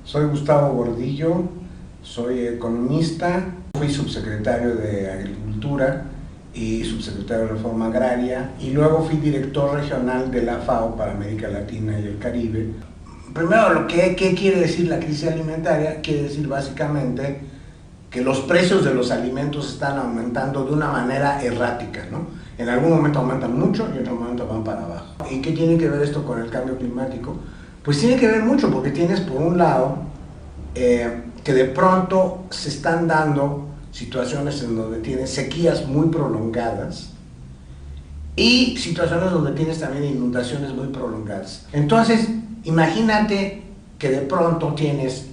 Soy Gustavo Gordillo, soy economista, fui subsecretario de Agricultura y subsecretario de Reforma Agraria y luego fui director regional de la FAO para América Latina y el Caribe. Primero, ¿qué quiere decir la crisis alimentaria? Quiere decir básicamente que los precios de los alimentos están aumentando de una manera errática, ¿no? En algún momento aumentan mucho y en otro momento van para abajo. ¿Y qué tiene que ver esto con el cambio climático? Pues tiene que ver mucho porque tienes por un lado que de pronto se están dando situaciones en donde tienes sequías muy prolongadas y situaciones donde tienes también inundaciones muy prolongadas. Entonces, imagínate que de pronto tienes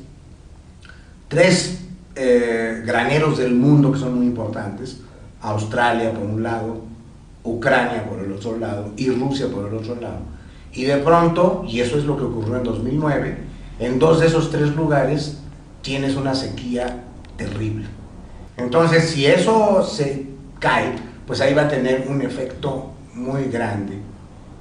tres graneros del mundo que son muy importantes: Australia por un lado, Ucrania por el otro lado y Rusia por el otro lado. Y de pronto, y eso es lo que ocurrió en 2009, en dos de esos tres lugares tienes una sequía terrible. Entonces, si eso se cae, pues ahí va a tener un efecto muy grande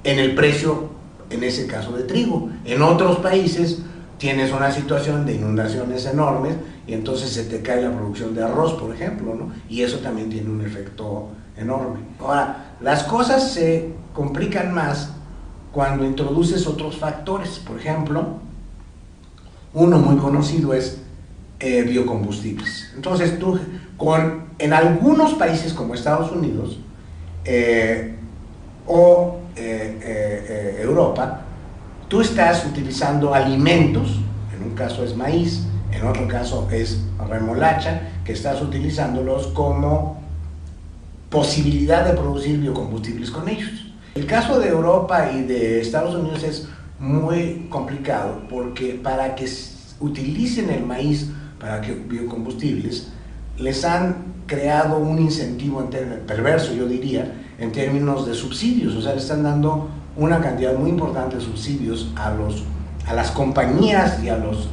en el precio, en ese caso de trigo. En otros países tienes una situación de inundaciones enormes y entonces se te cae la producción de arroz, por ejemplo, ¿no? Y eso también tiene un efecto enorme. Ahora, las cosas se complican más cuando introduces otros factores. Por ejemplo, uno muy conocido es biocombustibles. Entonces tú, en algunos países como Estados Unidos o Europa, tú estás utilizando alimentos, en un caso es maíz, en otro caso es remolacha, que estás utilizándolos como posibilidad de producir biocombustibles con ellos. El caso de Europa y de Estados Unidos es muy complicado porque para que utilicen el maíz para que biocombustibles, les han creado un incentivo perverso, yo diría, en términos de subsidios. O sea, le están dando una cantidad muy importante de subsidios a las compañías y a los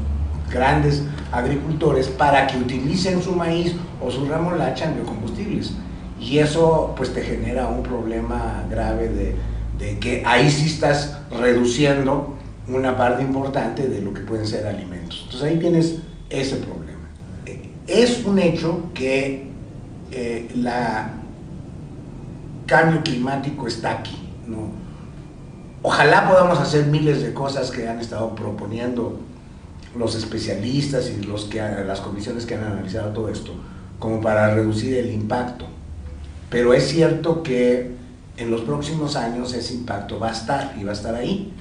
grandes agricultores para que utilicen su maíz o su remolacha en biocombustibles. Y eso pues te genera un problema grave de que ahí sí estás reduciendo una parte importante de lo que pueden ser alimentos. Entonces ahí tienes ese problema. Es un hecho que el cambio climático está aquí, ¿no? Ojalá podamos hacer miles de cosas que han estado proponiendo los especialistas y las comisiones que han analizado todo esto, como para reducir el impacto. Pero es cierto que en los próximos años ese impacto va a estar y va a estar ahí.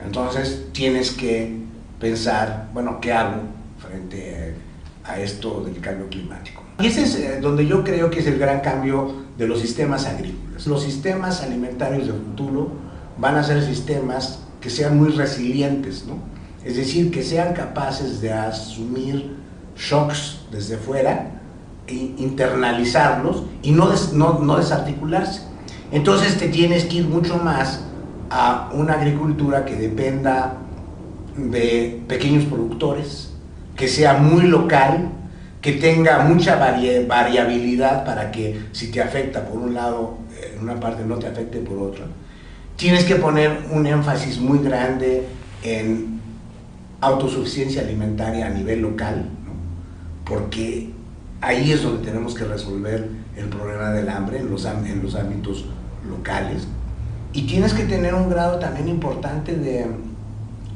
Entonces tienes que pensar, bueno, ¿qué hago frente a esto del cambio climático? Y ese es donde yo creo que es el gran cambio de los sistemas agrícolas. Los sistemas alimentarios del futuro van a ser sistemas que sean muy resilientes, ¿no? Es decir, que sean capaces de asumir shocks desde fuera, e internalizarlos y no desarticularse. Entonces te tienes que ir mucho más a una agricultura que dependa de pequeños productores, que sea muy local, que tenga mucha variabilidad para que si te afecta por un lado, en una parte no te afecte por otra. Tienes que poner un énfasis muy grande en autosuficiencia alimentaria a nivel local, ¿no? Porque ahí es donde tenemos que resolver el problema del hambre en los ámbitos locales. Y tienes que tener un grado también importante de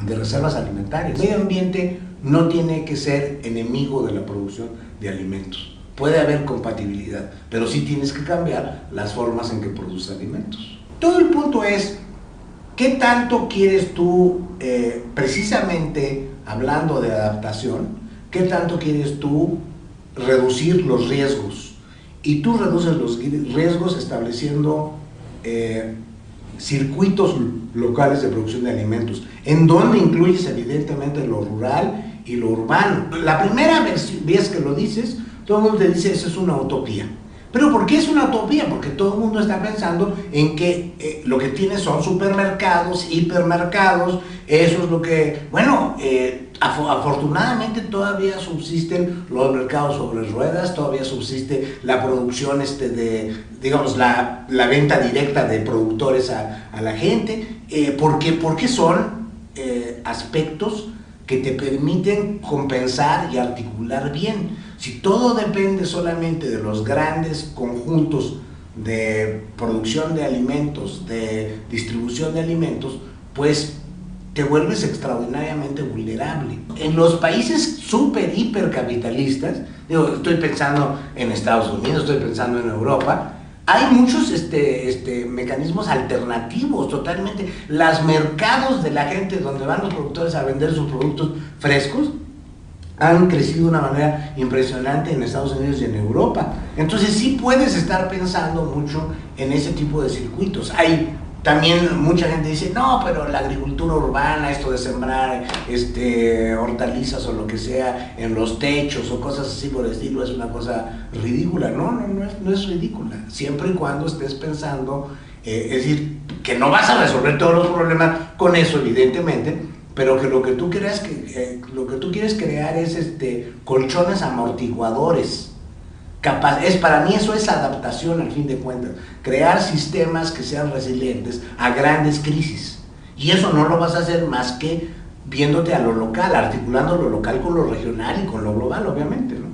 reservas alimentarias. El medio ambiente no tiene que ser enemigo de la producción de alimentos. Puede haber compatibilidad, pero sí tienes que cambiar las formas en que produces alimentos. Todo el punto es, ¿qué tanto quieres tú, precisamente hablando de adaptación, qué tanto quieres tú reducir los riesgos? Y tú reduces los riesgos estableciendo circuitos locales de producción de alimentos, en donde incluyes evidentemente lo rural y lo urbano. La primera vez que lo dices, todo el mundo te dice eso es una utopía. ¿Pero por qué es una utopía? Porque todo el mundo está pensando en que lo que tiene son supermercados, hipermercados, eso es lo que... Bueno, afortunadamente todavía subsisten los mercados sobre ruedas, todavía subsiste la producción digamos, la venta directa de productores a la gente, porque son aspectos que te permiten compensar y articular bien. Si todo depende solamente de los grandes conjuntos de producción de alimentos, de distribución de alimentos, pues te vuelves extraordinariamente vulnerable. En los países súper hipercapitalistas, digo, estoy pensando en Estados Unidos, estoy pensando en Europa, hay muchos mecanismos alternativos totalmente. Los mercados de la gente donde van los productores a vender sus productos frescos han crecido de una manera impresionante en Estados Unidos y en Europa. Entonces sí puedes estar pensando mucho en ese tipo de circuitos. Hay también mucha gente dice, no, pero la agricultura urbana, esto de sembrar hortalizas o lo que sea en los techos o cosas así por el estilo, es una cosa ridícula. No es ridícula, siempre y cuando estés pensando, es decir, que no vas a resolver todos los problemas con eso, evidentemente, pero que lo que tú quieres crear es colchones amortiguadores. Para mí eso es adaptación al fin de cuentas, crear sistemas que sean resilientes a grandes crisis, y eso no lo vas a hacer más que viéndote a lo local, articulando lo local con lo regional y con lo global, obviamente, ¿no?